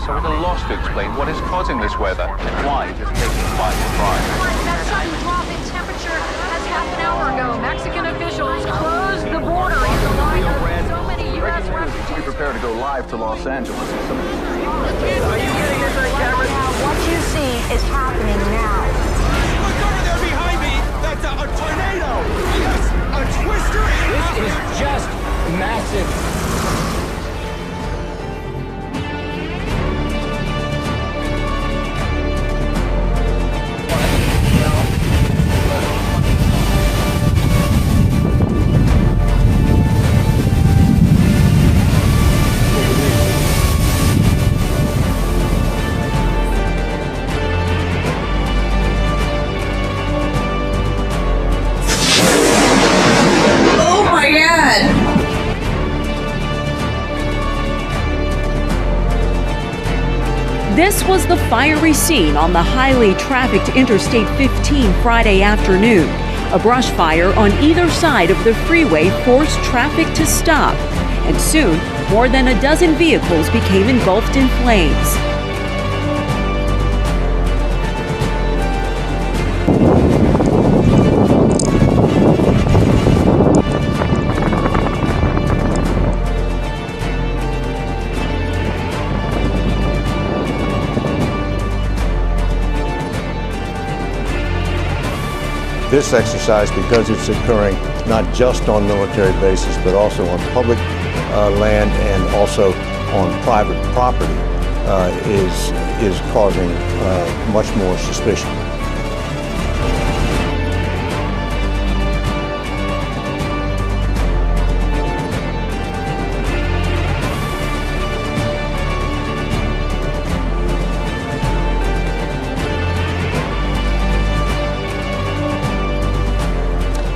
scientists are at a loss to explain what is causing this weather and why it is taking by surprise. That sudden drop in temperature as half an hour ago, Mexican officials closed the border in the light of so many U.S. refugees. We prepare to go live to Los Angeles. Are you getting this on camera? What you see is happening now. Look over there behind me! That's a tornado! Yes, a twister! This is just massive. This was the fiery scene on the highly trafficked Interstate 15 Friday afternoon. A brush fire on either side of the freeway forced traffic to stop, and soon more than a dozen vehicles became engulfed in flames. This exercise, because it's occurring not just on military bases, but also on public land and also on private property, is causing much more suspicion.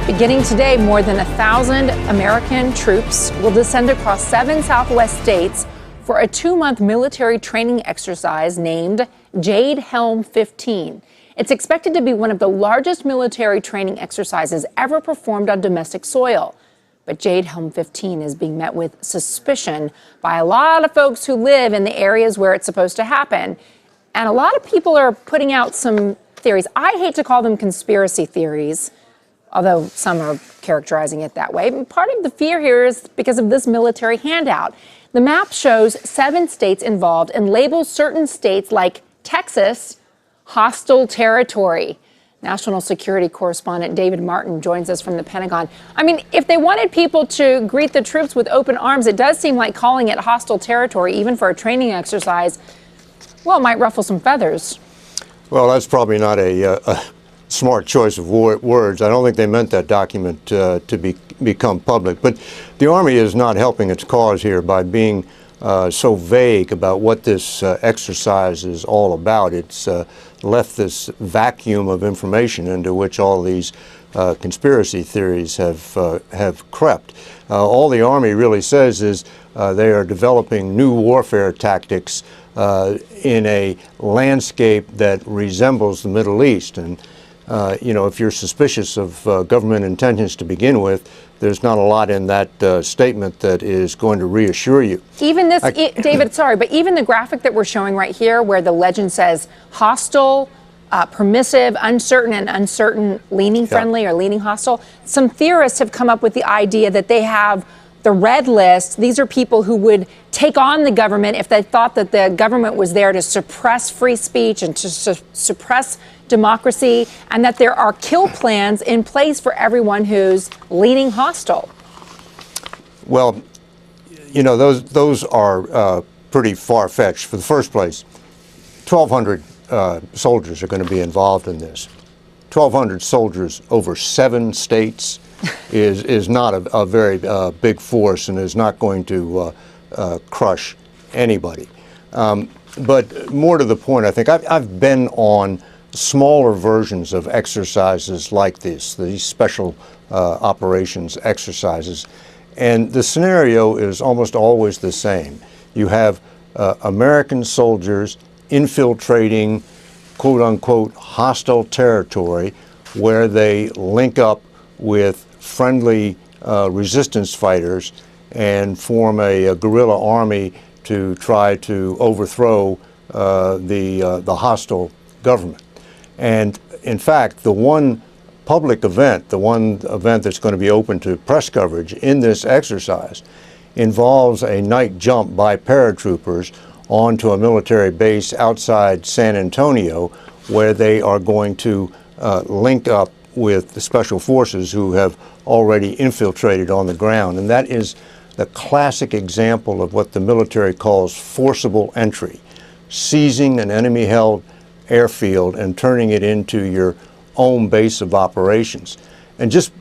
Beginning today, more than 1,000 American troops will descend across 7 Southwest states for a 2-month military training exercise named Jade Helm 15. It's expected to be one of the largest military training exercises ever performed on domestic soil. But Jade Helm 15 is being met with suspicion by a lot of folks who live in the areas where it's supposed to happen. And a lot of people are putting out some theories. I hate to call them conspiracy theories, although some are characterizing it that way. And part of the fear here is because of this military handout. The map shows 7 states involved and labels certain states like Texas hostile territory. National security correspondent David Martin joins us from the Pentagon. I mean, if they wanted people to greet the troops with open arms, it does seem like calling it hostile territory, even for a training exercise, well, it might ruffle some feathers. Well, that's probably not a smart choice of words. I don't think they meant that document to become public. But the Army is not helping its cause here by being so vague about what this exercise is all about. It's left this vacuum of information into which all these conspiracy theories have crept. All the Army really says is they are developing new warfare tactics in a landscape that resembles the Middle East. And you know, if you're suspicious of government intentions to begin with, there's not a lot in that statement that is going to reassure you. Even this, David, sorry, but even the graphic that we're showing right here where the legend says hostile, permissive, uncertain, and uncertain, leaning friendly or leaning hostile, some theorists have come up with the idea that they have the red list. These are people who would take on the government if they thought that the government was there to suppress free speech and to suppress democracy, and that there are kill plans in place for everyone who's leaning hostile. Well, you know, those are pretty far-fetched. For the first place, 1,200 soldiers are going to be involved in this. 1,200 soldiers over 7 states is not a very big force and is not going to crush anybody. But more to the point, I think I've been on smaller versions of exercises like this, these special operations exercises, and the scenario is almost always the same. You have American soldiers infiltrating quote-unquote hostile territory where they link up with friendly resistance fighters and form a guerrilla army to try to overthrow the hostile government. And in fact, the one public event, the one event that's going to be open to press coverage in this exercise, involves a night jump by paratroopers onto a military base outside San Antonio, where they are going to link up with the special forces who have already infiltrated on the ground. And that is the classic example of what the military calls forcible entry, seizing an enemy-held airfield and turning it into your own base of operations. And just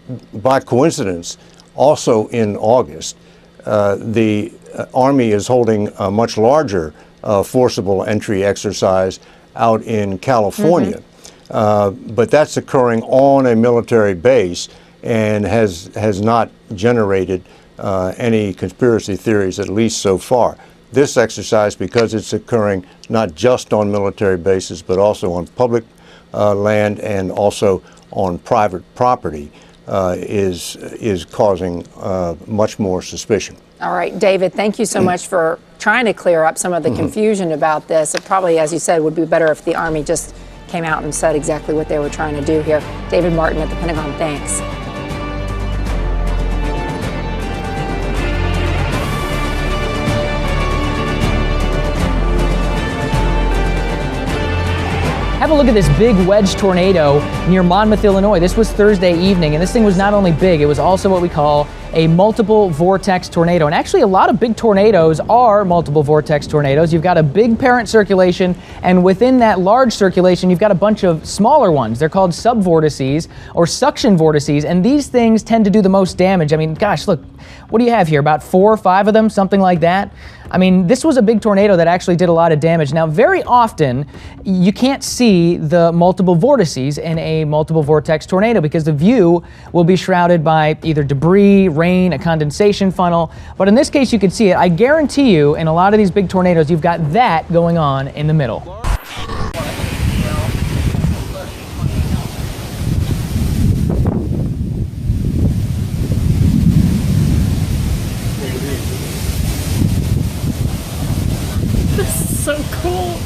by coincidence, also in August, the Army is holding a much larger forcible entry exercise out in California. But that's occurring on a military base and has not generated any conspiracy theories, at least so far. This exercise, because it's occurring not just on military bases, but also on public land and also on private property, is causing much more suspicion. All right, David, thank you so much for trying to clear up some of the confusion about this. It probably, as you said, would be better if the Army just came out and said exactly what they were trying to do here. David Martin at the Pentagon, thanks. Have a look at this big wedge tornado near Monmouth, Illinois. This was Thursday evening, and this thing was not only big, it was also what we call a multiple vortex tornado. And actually, a lot of big tornadoes are multiple vortex tornadoes. You've got a big parent circulation, and within that large circulation, you've got a bunch of smaller ones. They're called subvortices or suction vortices, and these things tend to do the most damage. I mean, gosh, look, what do you have here? About 4 or 5 of them, something like that? I mean, this was a big tornado that actually did a lot of damage. Now, very often, you can't see the multiple vortices in a multiple vortex tornado because the view will be shrouded by either debris, rain, a condensation funnel. But in this case, you can see it. I guarantee you, in a lot of these big tornadoes, you've got that going on in the middle. So cool.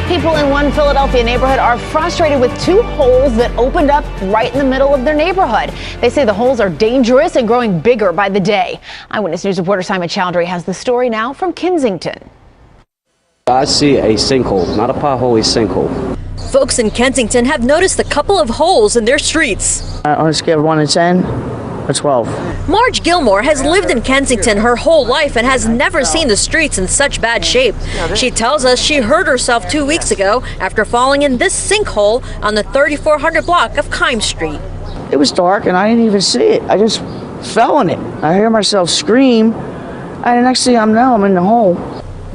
People in one Philadelphia neighborhood are frustrated with 2 holes that opened up right in the middle of their neighborhood. They say the holes are dangerous and growing bigger by the day. Eyewitness News reporter Simon Chowdhury has the story now from Kensington. I see a sinkhole, not a pothole, a sinkhole. Folks in Kensington have noticed a couple of holes in their streets. On a scale of 1 to 10, a 12. Marge Gilmore has lived in Kensington her whole life and has never seen the streets in such bad shape. She tells us she hurt herself 2 weeks ago after falling in this sinkhole on the 3400 block of Kime Street. It was dark and I didn't even see it. I just fell in it. I hear myself scream, and the next thing I know, I'm in the hole.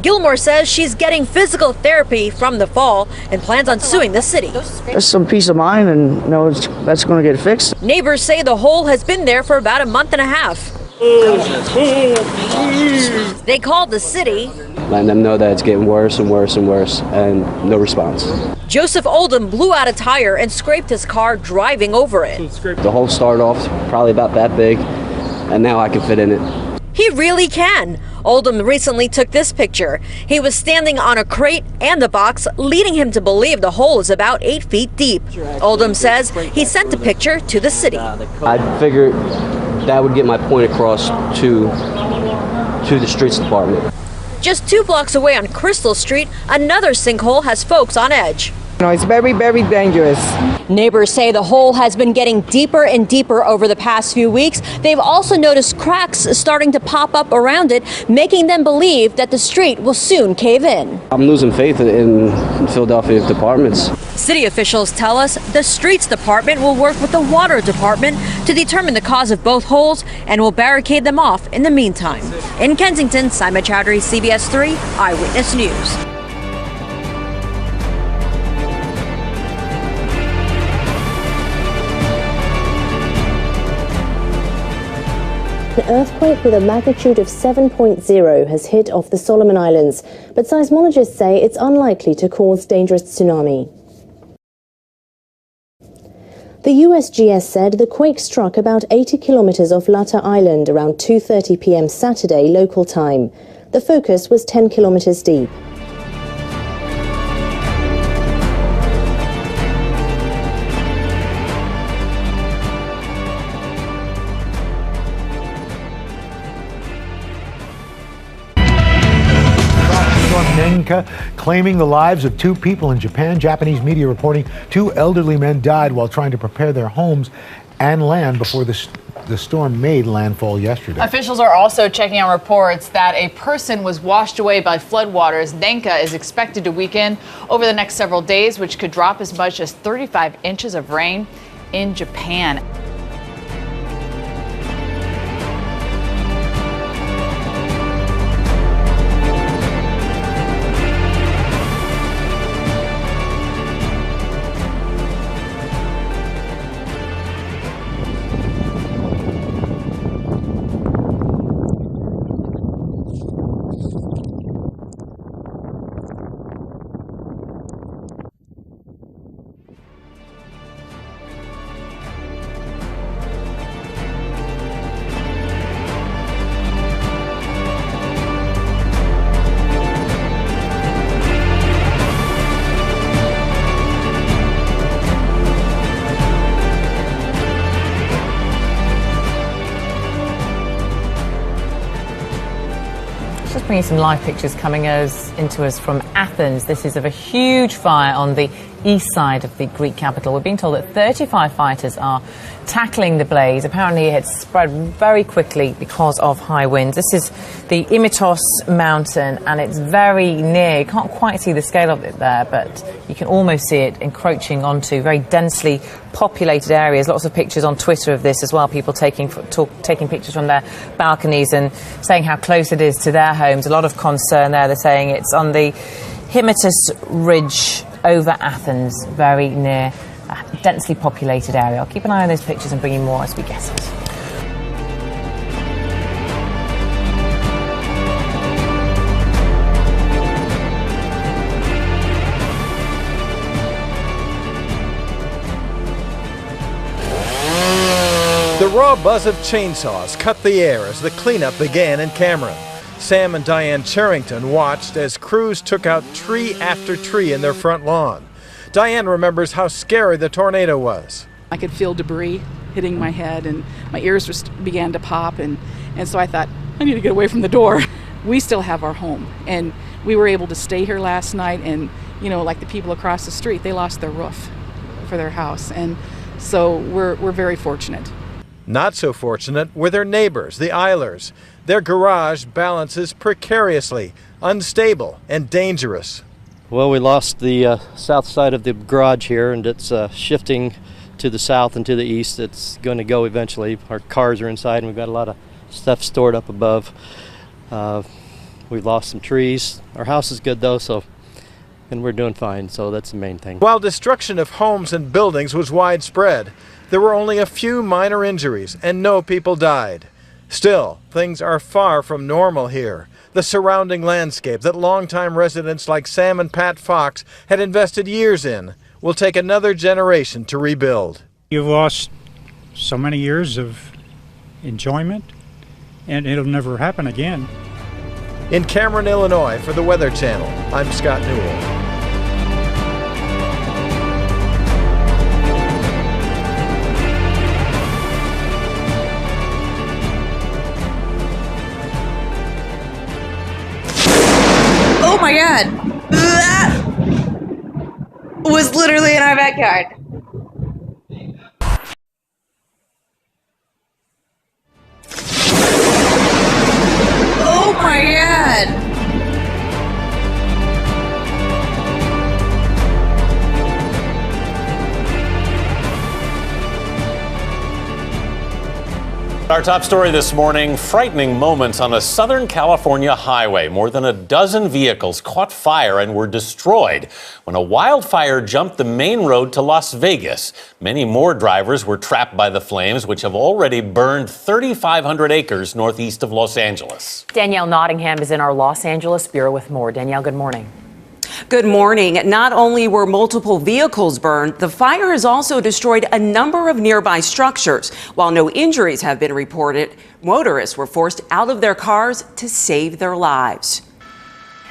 Gilmore says she's getting physical therapy from the fall and plans on suing the city. Just some peace of mind and know that's going to get fixed. Neighbors say the hole has been there for about a month and a half. They called the city. Letting them know that it's getting worse and worse and worse, and no response. Joseph Oldham blew out a tire and scraped his car driving over it. The hole started off probably about that big, and now I can fit in it. He really can. Oldham recently took this picture. He was standing on a crate and the box, leading him to believe the hole is about 8 feet deep. Oldham says he sent the picture to the city. I figured that would get my point across to the streets department. Just 2 blocks away on Crystal Street, another sinkhole has folks on edge. No, it's very, very dangerous. Neighbors say the hole has been getting deeper and deeper over the past few weeks. They've also noticed cracks starting to pop up around it, making them believe that the street will soon cave in. I'm losing faith in Philadelphia departments. City officials tell us the streets department will work with the water department to determine the cause of both holes and will barricade them off in the meantime. In Kensington, Simon Chowdhury, CBS 3 Eyewitness News. An earthquake with a magnitude of 7.0 has hit off the Solomon Islands, but seismologists say it's unlikely to cause dangerous tsunami. The USGS said the quake struck about 80 kilometers off Lata Island around 2:30 p.m. Saturday local time. The focus was 10 kilometers deep. Claiming the lives of 2 people in Japan. Japanese media reporting 2 elderly men died while trying to prepare their homes and land before the storm made landfall yesterday. Officials are also checking on reports that a person was washed away by floodwaters. Denka is expected to weaken over the next several days, which could drop as much as 35 inches of rain in Japan. Just bringing some live pictures coming into us from Athens. This is of a huge fire on the east side of the Greek capital. We're being told that 35 fighters are tackling the blaze. Apparently it had spread very quickly because of high winds. This is the Imitos mountain and it's very near. You can't quite see the scale of it there, but you can almost see it encroaching onto very densely populated areas. Lots of pictures on Twitter of this as well, people taking pictures from their balconies and saying how close it is to their homes. A lot of concern there. They're saying it's on the Hymettus Ridge over Athens, very near a densely populated area. I'll keep an eye on those pictures and bring you more as we get it. The raw buzz of chainsaws cut the air as the cleanup began in Cameron. Sam and Diane Charrington watched as crews took out tree after tree in their front lawn. Diane remembers how scary the tornado was. I could feel debris hitting my head and my ears just began to pop and so I thought, I need to get away from the door. We still have our home and we were able to stay here last night and, you know, like the people across the street, they lost their roof for their house and so we're very fortunate. Not so fortunate were their neighbors, the Eilers. Their garage balances precariously, unstable and dangerous. Well, we lost the south side of the garage here, and it's shifting to the south and to the east. It's going to go eventually. Our cars are inside, and we've got a lot of stuff stored up above. We've lost some trees. Our house is good, though, and we're doing fine, so that's the main thing. While destruction of homes and buildings was widespread, there were only a few minor injuries, and no people died. Still, things are far from normal here. The surrounding landscape that longtime residents like Sam and Pat Fox had invested years in will take another generation to rebuild. You've lost so many years of enjoyment, and it'll never happen again. In Cameron, Illinois, for the Weather Channel, I'm Scott Newell. Oh my God! That was literally in our backyard. Oh my God! Our top story this morning, frightening moments on a Southern California highway. More than a dozen vehicles caught fire and were destroyed when a wildfire jumped the main road to Las Vegas. Many more drivers were trapped by the flames, which have already burned 3,500 acres northeast of Los Angeles. Danielle Nottingham is in our Los Angeles bureau with more. Danielle, good morning. Good morning. Not only were multiple vehicles burned, the fire has also destroyed a number of nearby structures. While no injuries have been reported, motorists were forced out of their cars to save their lives.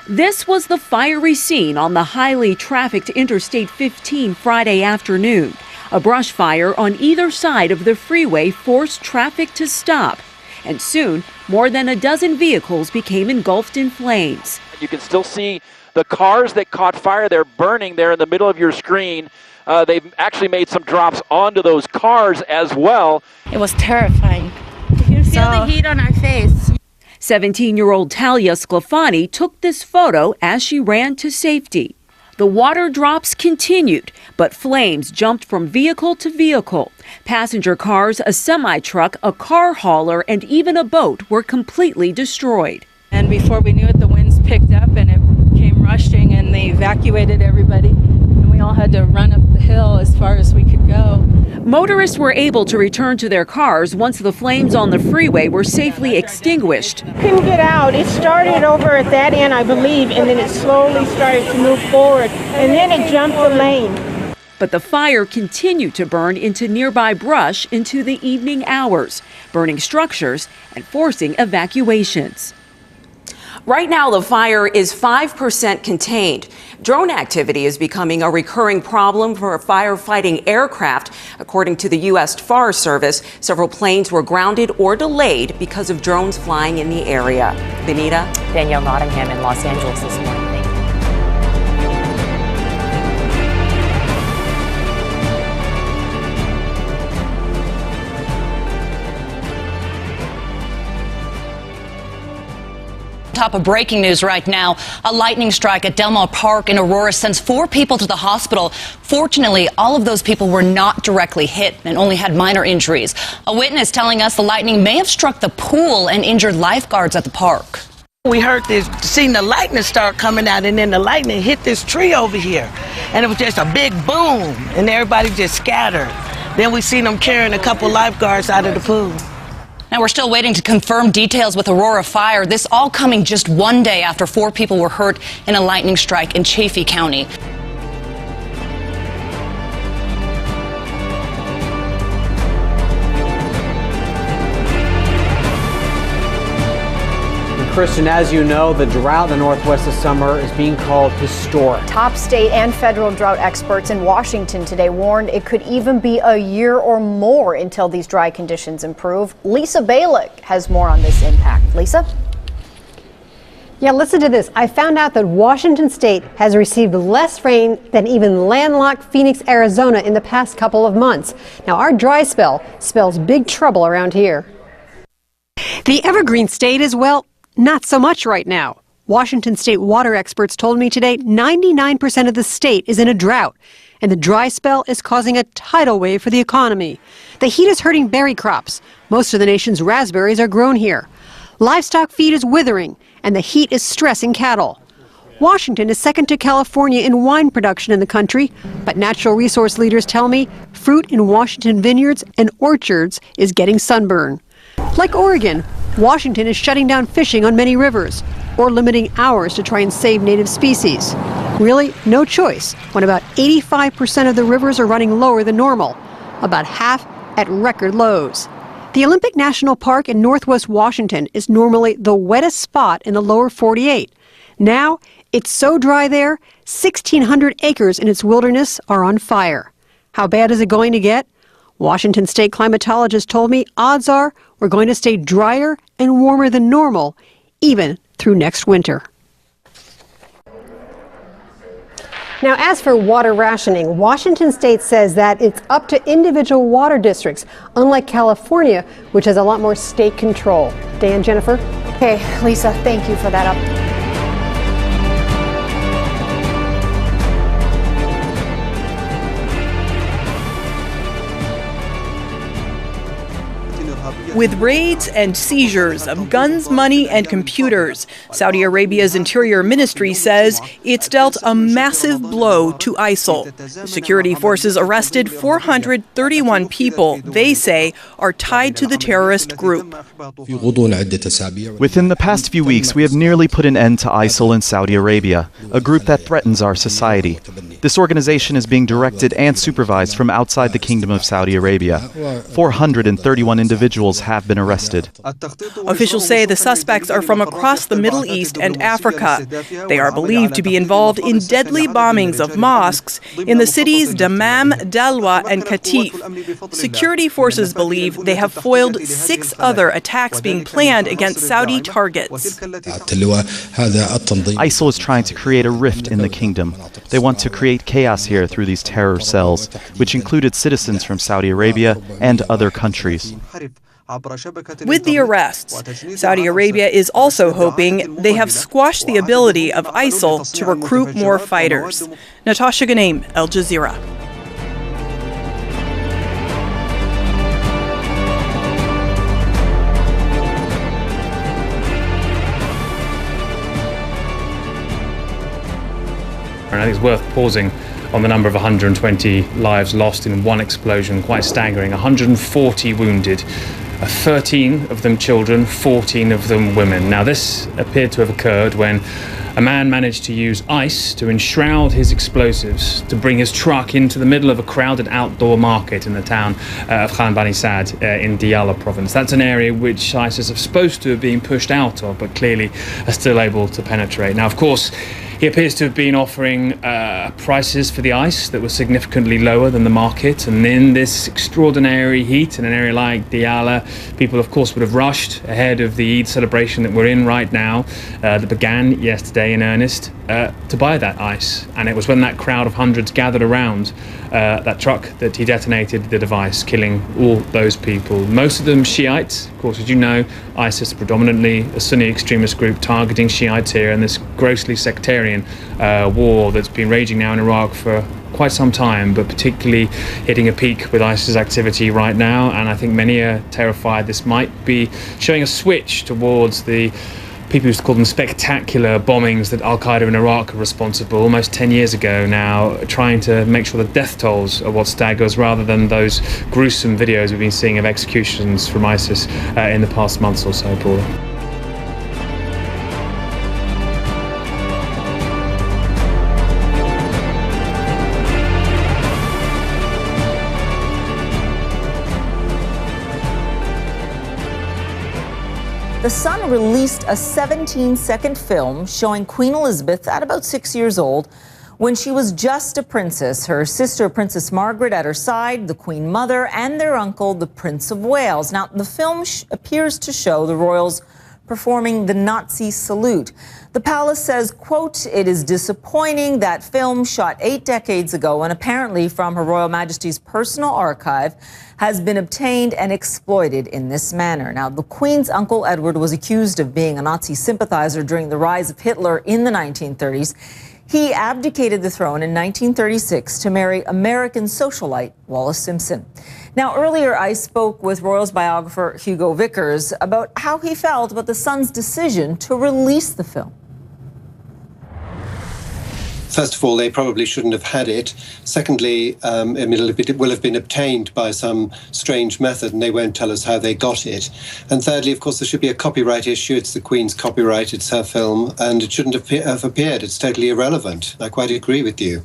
This was the fiery scene on the highly trafficked Interstate 15 Friday afternoon. A brush fire on either side of the freeway forced traffic to stop. And soon, more than a dozen vehicles became engulfed in flames. You can still see the cars that caught fire. They're burning there in the middle of your screen. They've actually made some drops onto those cars as well. It was terrifying. You can feel the heat on our face. 17-year-old Talia Sclafani took this photo as she ran to safety. The water drops continued, but flames jumped from vehicle to vehicle. Passenger cars, a semi-truck, a car hauler, and even a boat were completely destroyed. And before we knew it, the winds picked up and it came rushing, and they evacuated everybody, and we all had to run up the hill as far as we could go. Motorists were able to return to their cars once the flames on the freeway were safely extinguished. Couldn't get out. It started over at that end, I believe, and then it slowly started to move forward, and then it jumped the lane. But the fire continued to burn into nearby brush into the evening hours, burning structures and forcing evacuations. Right now, the fire is 5% contained. Drone activity is becoming a recurring problem for firefighting aircraft. According to the U.S. Forest Service, several planes were grounded or delayed because of drones flying in the area. Benita? Danielle Nottingham in Los Angeles this morning. Thank you. Top of breaking news right now. A lightning strike at Del Mar Park in Aurora sends 4 people to the hospital. Fortunately, all of those people were not directly hit and only had minor injuries. A witness telling us the lightning may have struck the pool and injured lifeguards at the park. We seen the lightning start coming out, and then the lightning hit this tree over here. And it was just a big boom, and everybody just scattered. Then we seen them carrying a couple lifeguards out of the pool. Now, we're still waiting to confirm details with Aurora Fire. This all coming just one day after 4 people were hurt in a lightning strike in Chaffee County. Kristen, as you know, the drought in the Northwest this summer is being called historic. Top state and federal drought experts in Washington today warned it could even be a year or more until these dry conditions improve. Lisa Balick has more on this impact. Lisa? Yeah, listen to this. I found out that Washington state has received less rain than even landlocked Phoenix, Arizona in the past couple of months. Now, our dry spell spells big trouble around here. The Evergreen State is, well, not so much right now. Washington state water experts told me today 99% of the state is in a drought, and the dry spell is causing a tidal wave for the economy. The heat is hurting berry crops. Most of the nation's raspberries are grown here. Livestock feed is withering, and the heat is stressing cattle. Washington is second to California in wine production in the country, but natural resource leaders tell me fruit in Washington vineyards and orchards is getting sunburn. Like Oregon, Washington is shutting down fishing on many rivers or limiting hours to try and save native species. Really, no choice when about 85% of the rivers are running lower than normal, about half at record lows. The Olympic National Park in Northwest Washington is normally the wettest spot in the lower 48. Now, it's so dry there, 1,600 acres in its wilderness are on fire. How bad is it going to get? Washington state climatologist told me odds are we're going to stay drier and warmer than normal, even through next winter. Now, as for water rationing, Washington state says that it's up to individual water districts, unlike California, which has a lot more state control. Dan, Jennifer? Okay, Lisa, thank you for that update. with raids and seizures of guns, money, and computers. Saudi Arabia's Interior Ministry says it's dealt a massive blow to ISIL. Security forces arrested 431 people they say are tied to the terrorist group. Within the past few weeks, we have nearly put an end to ISIL in Saudi Arabia, a group that threatens our society. This organization is being directed and supervised from outside the Kingdom of Saudi Arabia. 431 individuals have been arrested. Officials say the suspects are from across the Middle East and Africa. They are believed to be involved in deadly bombings of mosques in the cities Dammam, Dalwa, and Qatif. Security forces believe they have foiled 6 other attacks being planned against Saudi targets. ISIL is trying to create a rift in the kingdom. They want to create chaos here through these terror cells, which included citizens from Saudi Arabia and other countries. With the arrests, Saudi Arabia is also hoping they have squashed the ability of ISIL to recruit more fighters. Natasha Ghanem, Al Jazeera. And I think it's worth pausing on the number of 120 lives lost in one explosion, quite staggering. 140 wounded, 13 of them children, 14 of them women. Now, this appeared to have occurred when a man managed to use ice to enshroud his explosives to bring his truck into the middle of a crowded outdoor market in the town of Khan Bani Saad in Diyala province. That's an area which ISIS are supposed to have been pushed out of, but clearly are still able to penetrate. Now, of course, he appears to have been offering prices for the ice that were significantly lower than the market. And in this extraordinary heat in an area like Diyala, people, of course, would have rushed ahead of the Eid celebration that we're in right now, that began yesterday in earnest, to buy that ice. And it was when that crowd of hundreds gathered around that truck that he detonated the device, killing all those people. Most of them Shiites. Of course, as you know, ISIS is predominantly a Sunni extremist group targeting Shiites here, and this grossly sectarian war that's been raging now in Iraq for quite some time, but particularly hitting a peak with ISIS activity right now. And I think many are terrified this might be showing a switch towards the people used to call them spectacular bombings that Al-Qaeda in Iraq are responsible almost 10 years ago now, trying to make sure the death tolls are what staggers rather than those gruesome videos we've been seeing of executions from ISIS in the past months or so, Paula. The Sun released a 17-second film showing Queen Elizabeth at about 6 years old when she was just a princess, her sister Princess Margaret at her side, the Queen Mother, and their uncle, the Prince of Wales. Now, the film appears to show the royals performing the Nazi salute. The palace says, quote, "It is disappointing that film shot 8 decades ago and apparently from Her Royal Majesty's personal archive has been obtained and exploited in this manner." Now, the Queen's uncle Edward was accused of being a Nazi sympathizer during the rise of Hitler in the 1930s. He abdicated the throne in 1936 to marry American socialite Wallis Simpson. Now, earlier I spoke with Royals biographer Hugo Vickers about how he felt about the Sun's decision to release the film. First of all, they probably shouldn't have had it. Secondly, it will have been obtained by some strange method and they won't tell us how they got it. And thirdly, of course, there should be a copyright issue. It's the Queen's copyright, it's her film, and it shouldn't have appeared. It's totally irrelevant. I quite agree with you.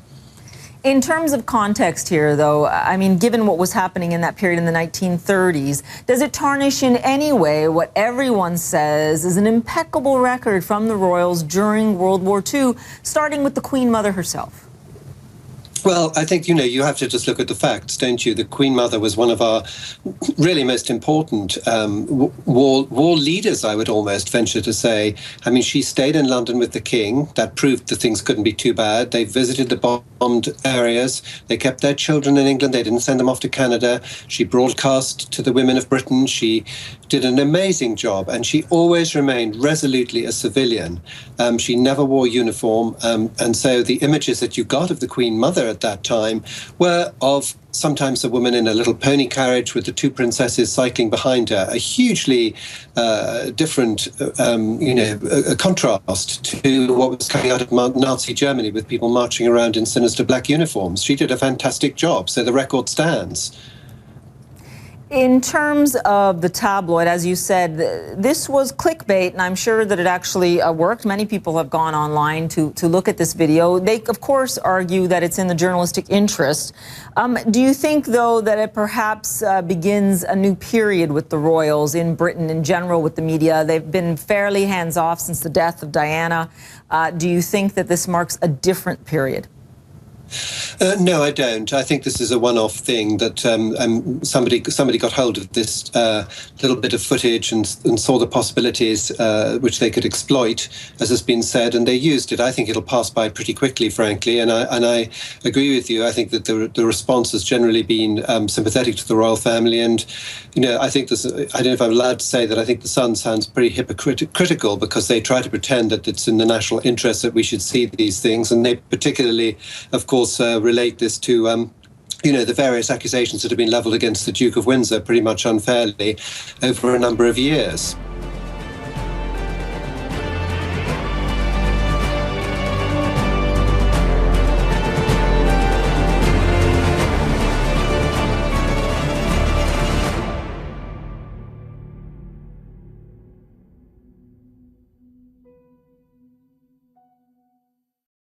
In terms of context here, though, I mean, given what was happening in that period in the 1930s, does it tarnish in any way what everyone says is an impeccable record from the royals during World War II, starting with the Queen Mother herself? Well, I think, you have to just look at the facts, don't you? The Queen Mother was one of our really most important war leaders, I would almost venture to say. I mean, she stayed in London with the King. That proved that things couldn't be too bad. They visited the bombed areas. They kept their children in England. They didn't send them off to Canada. She broadcast to the women of Britain. She did an amazing job, and she always remained resolutely a civilian. She never wore uniform, and so the images that you got of the Queen Mother at that time were of sometimes a woman in a little pony carriage with the two princesses cycling behind her, a hugely different, a contrast to what was coming out of Nazi Germany with people marching around in sinister black uniforms. She did a fantastic job, so the record stands. In terms of the tabloid, as you said, this was clickbait, and I'm sure that it actually worked. Many people have gone online to look at this video. They, of course, argue that it's in the journalistic interest. Do you think, though, that it perhaps begins a new period with the royals in Britain in general, with the media? They've been fairly hands-off since the death of Diana. Do you think that this marks a different period? No, I don't. I think this is a one-off thing that somebody got hold of this little bit of footage and saw the possibilities which they could exploit, as has been said, and they used it. I think it'll pass by pretty quickly, frankly, and I agree with you. I think that the response has generally been sympathetic to the royal family, and I think this. I don't know if I'm allowed to say that. I think the Sun sounds pretty hypocritical because they try to pretend that it's in the national interest that we should see these things, and they particularly, of course, relate this to the various accusations that have been levelled against the Duke of Windsor pretty much unfairly over a number of years.